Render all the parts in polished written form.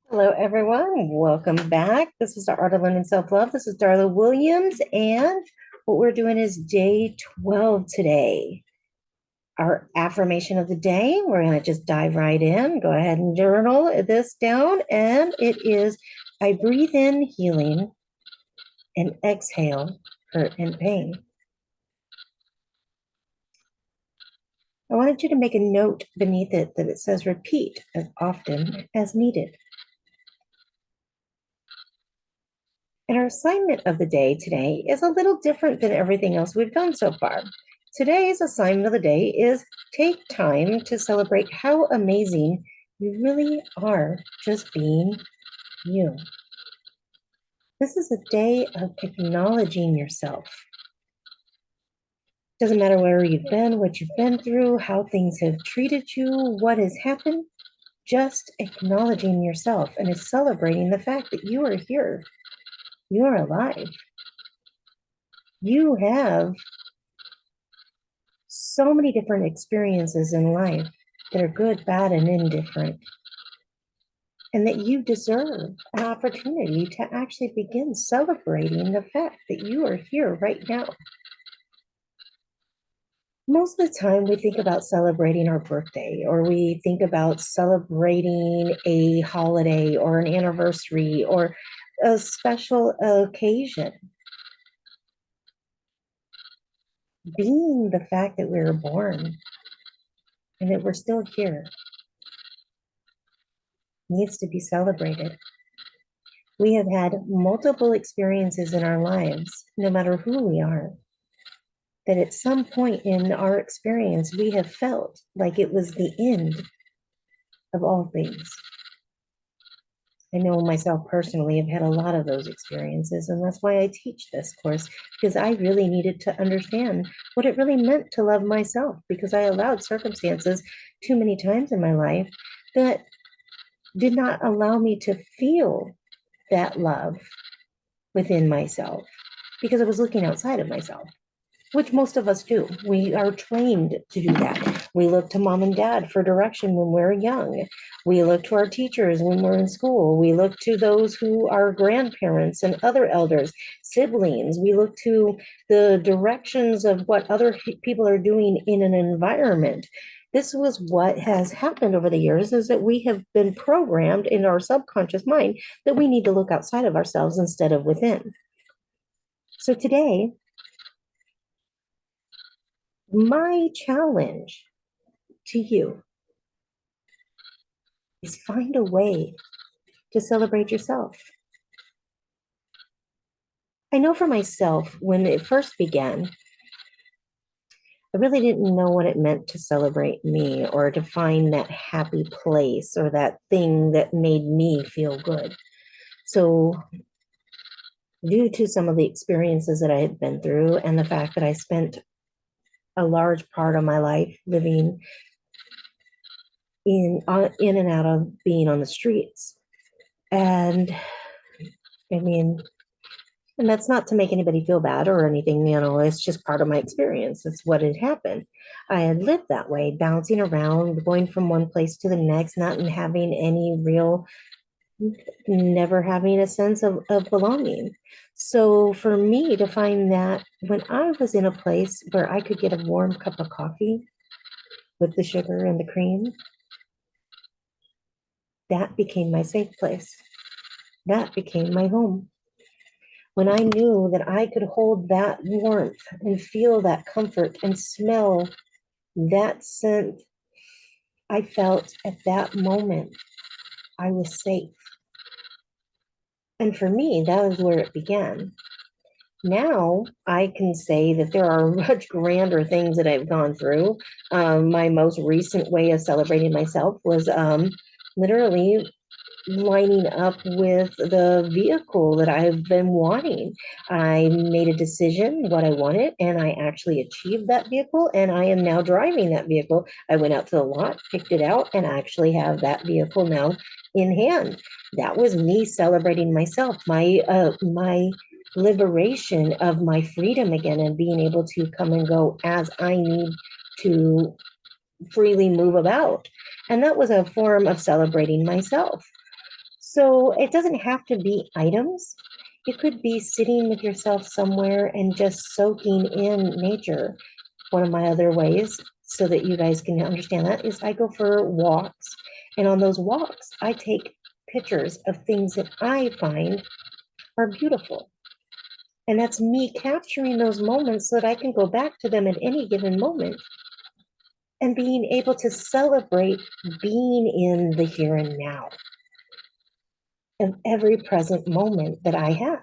Hello, everyone. Welcome back. This is the Art of Learning Self-Love. This is Darla Williams, and what we're doing is day 12 today. Our affirmation of the day, we're going to just dive right in. Go ahead and journal this down, and it is, I breathe in healing and exhale hurt and pain. I wanted you to make a note beneath it that it says repeat as often as needed. And our assignment of the day today is a little different than everything else we've done so far. Today's assignment of the day is take time to celebrate how amazing you really are just being you. This is a day of acknowledging yourself. Doesn't matter where you've been, what you've been through, how things have treated you, what has happened, just acknowledging yourself and is celebrating the fact that you are here. You are alive. You have so many different experiences in life that are good, bad, and indifferent, and that you deserve an opportunity to actually begin celebrating the fact that you are here right now. Most of the time, we think about celebrating our birthday, or we think about celebrating a holiday, or an anniversary, or a special occasion. Being the fact that we were born and that we're still here needs to be celebrated. We have had multiple experiences in our lives, no matter who we are, that at some point in our experience, we have felt like it was the end of all things. I know myself personally, I've had a lot of those experiences, and that's why I teach this course, because I really needed to understand what it really meant to love myself, because I allowed circumstances too many times in my life that did not allow me to feel that love within myself because I was looking outside of myself, which most of us do. We are trained to do that. We look to mom and dad for direction when we're young. We look to our teachers when we're in school. We look to those who are grandparents and other elders, siblings. We look to the directions of what other people are doing in an environment. This was what has happened over the years, is that we have been programmed in our subconscious mind that we need to look outside of ourselves instead of within. So today, my challenge to you is find a way to celebrate yourself. I know for myself, when it first began, I really didn't know what it meant to celebrate me or to find that happy place or that thing that made me feel good. So, due to some of the experiences that I had been through and the fact that I spent a large part of my life living in and out of being on the streets. And I mean, and that's not to make anybody feel bad or anything, it's just part of my experience. It's what had happened. I had lived that way, bouncing around, going from one place to the next, not having any real, never having a sense of belonging. So for me to find that when I was in a place where I could get a warm cup of coffee with the sugar and the cream, that became my safe place. That became my home. When I knew that I could hold that warmth and feel that comfort and smell that scent, I felt at that moment I was safe. And for me, that was where it began. Now I can say that there are much grander things that I've gone through. My most recent way of celebrating myself was literally lining up with the vehicle that I've been wanting. I made a decision what I wanted, and I actually achieved that vehicle, and I am now driving that vehicle. I went out to the lot, picked it out, and I actually have that vehicle now in hand. That was me celebrating myself, my liberation of my freedom again, and being able to come and go as I need to freely move about. And that was a form of celebrating myself. So it doesn't have to be items. It could be sitting with yourself somewhere and just soaking in nature. One of my other ways, so that you guys can understand that, is I go for walks. And on those walks, I take pictures of things that I find are beautiful. And that's me capturing those moments so that I can go back to them at any given moment and being able to celebrate being in the here and now of every present moment that I have.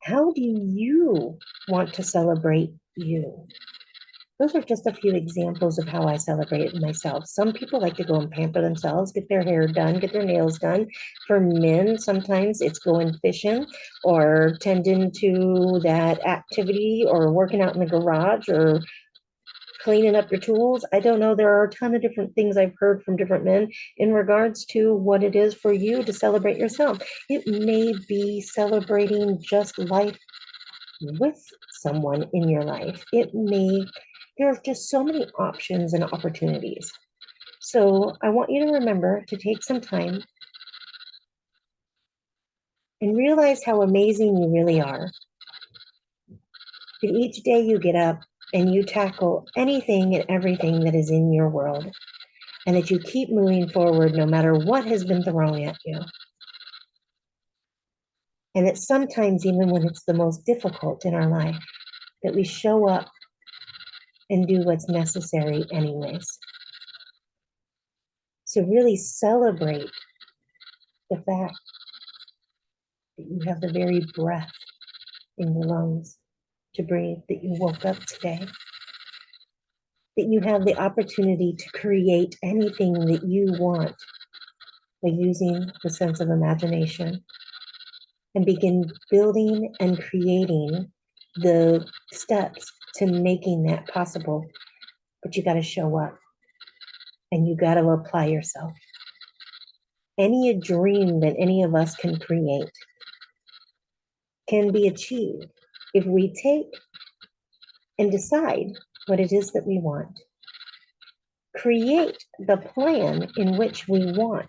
How do you want to celebrate you? Those are just a few examples of how I celebrate myself. Some people like to go and pamper themselves, get their hair done, get their nails done. For men, sometimes it's going fishing or tending to that activity or working out in the garage or cleaning up your tools. I don't know. There are a ton of different things I've heard from different men in regards to what it is for you to celebrate yourself. It may be celebrating just life with someone in your life. There are just so many options and opportunities. So I want you to remember to take some time and realize how amazing you really are. That each day you get up and you tackle anything and everything that is in your world, and that you keep moving forward no matter what has been thrown at you. And that sometimes, even when it's the most difficult in our life, that we show up and do what's necessary anyways. So really celebrate the fact that you have the very breath in your lungs to breathe, that you woke up today, that you have the opportunity to create anything that you want by using the sense of imagination and begin building and creating the steps to making that possible. But you got to show up and you got to apply yourself. Any dream that any of us can create can be achieved if we take and decide what it is that we want. Create the plan in which we want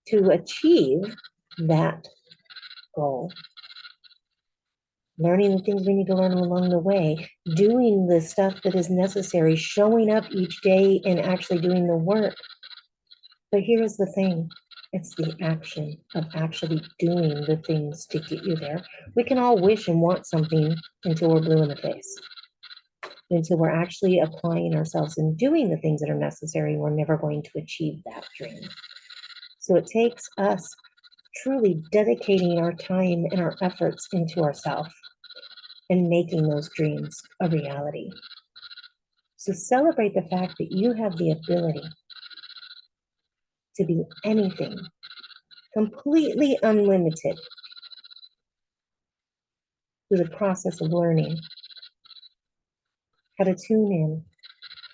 to achieve that goal. Learning the things we need to learn along the way, doing the stuff that is necessary, showing up each day and actually doing the work. But here's the thing, it's the action of actually doing the things to get you there. We can all wish and want something until we're blue in the face. Until we're actually applying ourselves and doing the things that are necessary, we're never going to achieve that dream. So it takes us truly dedicating our time and our efforts into ourselves and making those dreams a reality. So celebrate the fact that you have the ability to be anything, completely unlimited through the process of learning how to tune in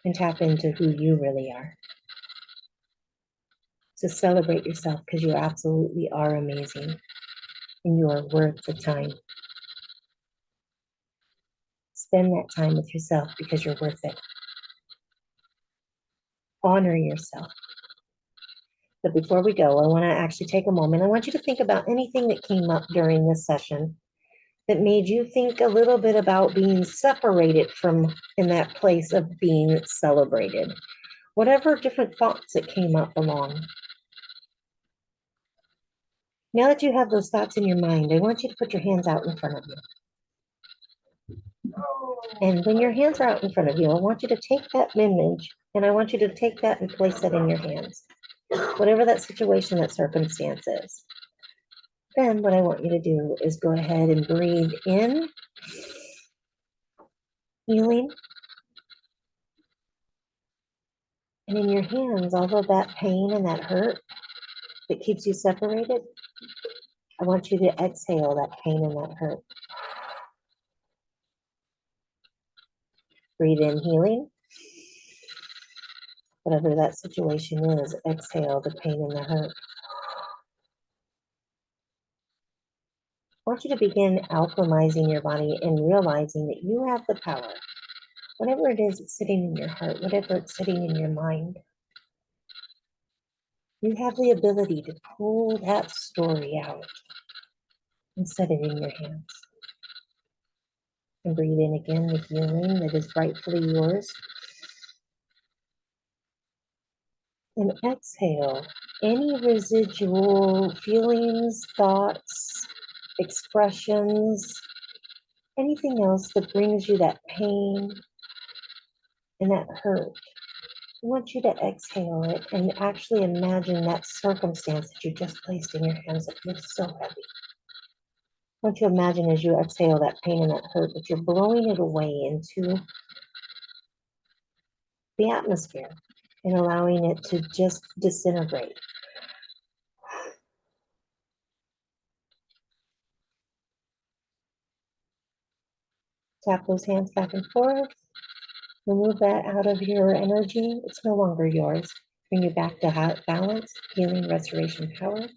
and tap into who you really are. So celebrate yourself because you absolutely are amazing and you are worth the time. Spend that time with yourself because you're worth it. Honor yourself. But before we go, I want to actually take a moment. I want you to think about anything that came up during this session that made you think a little bit about being separated from in that place of being celebrated. Whatever different thoughts that came up along. Now that you have those thoughts in your mind, I want you to put your hands out in front of you. And when your hands are out in front of you, I want you to take that image and I want you to take that and place that in your hands. Whatever that situation, that circumstance is. Then what I want you to do is go ahead and breathe in, healing. And in your hands, although that pain and that hurt that keeps you separated, I want you to exhale that pain and that hurt. Breathe in, healing. Whatever that situation is, exhale the pain and the hurt. I want you to begin alchemizing your body and realizing that you have the power. Whatever it is that's sitting in your heart, whatever it's sitting in your mind, You have the ability to pull that story out and set it in your hands. And breathe in again the healing that is rightfully yours. And exhale any residual feelings, thoughts, expressions, anything else that brings you that pain and that hurt. I want you to exhale it and actually imagine that circumstance that you just placed in your hands that feels so heavy. I want you to imagine as you exhale that pain and that hurt that you're blowing it away into the atmosphere and allowing it to just disintegrate. Tap those hands back and forth. Remove that out of your energy. It's no longer yours. Bring you back to balance, healing, restoration, power.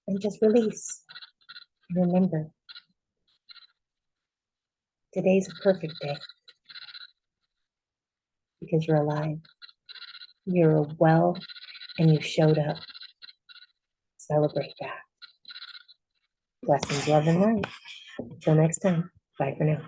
And just release. And remember, today's a perfect day because you're alive. You're well and you showed up. Celebrate that. Blessings, love, and light. Until next time. Bye for now.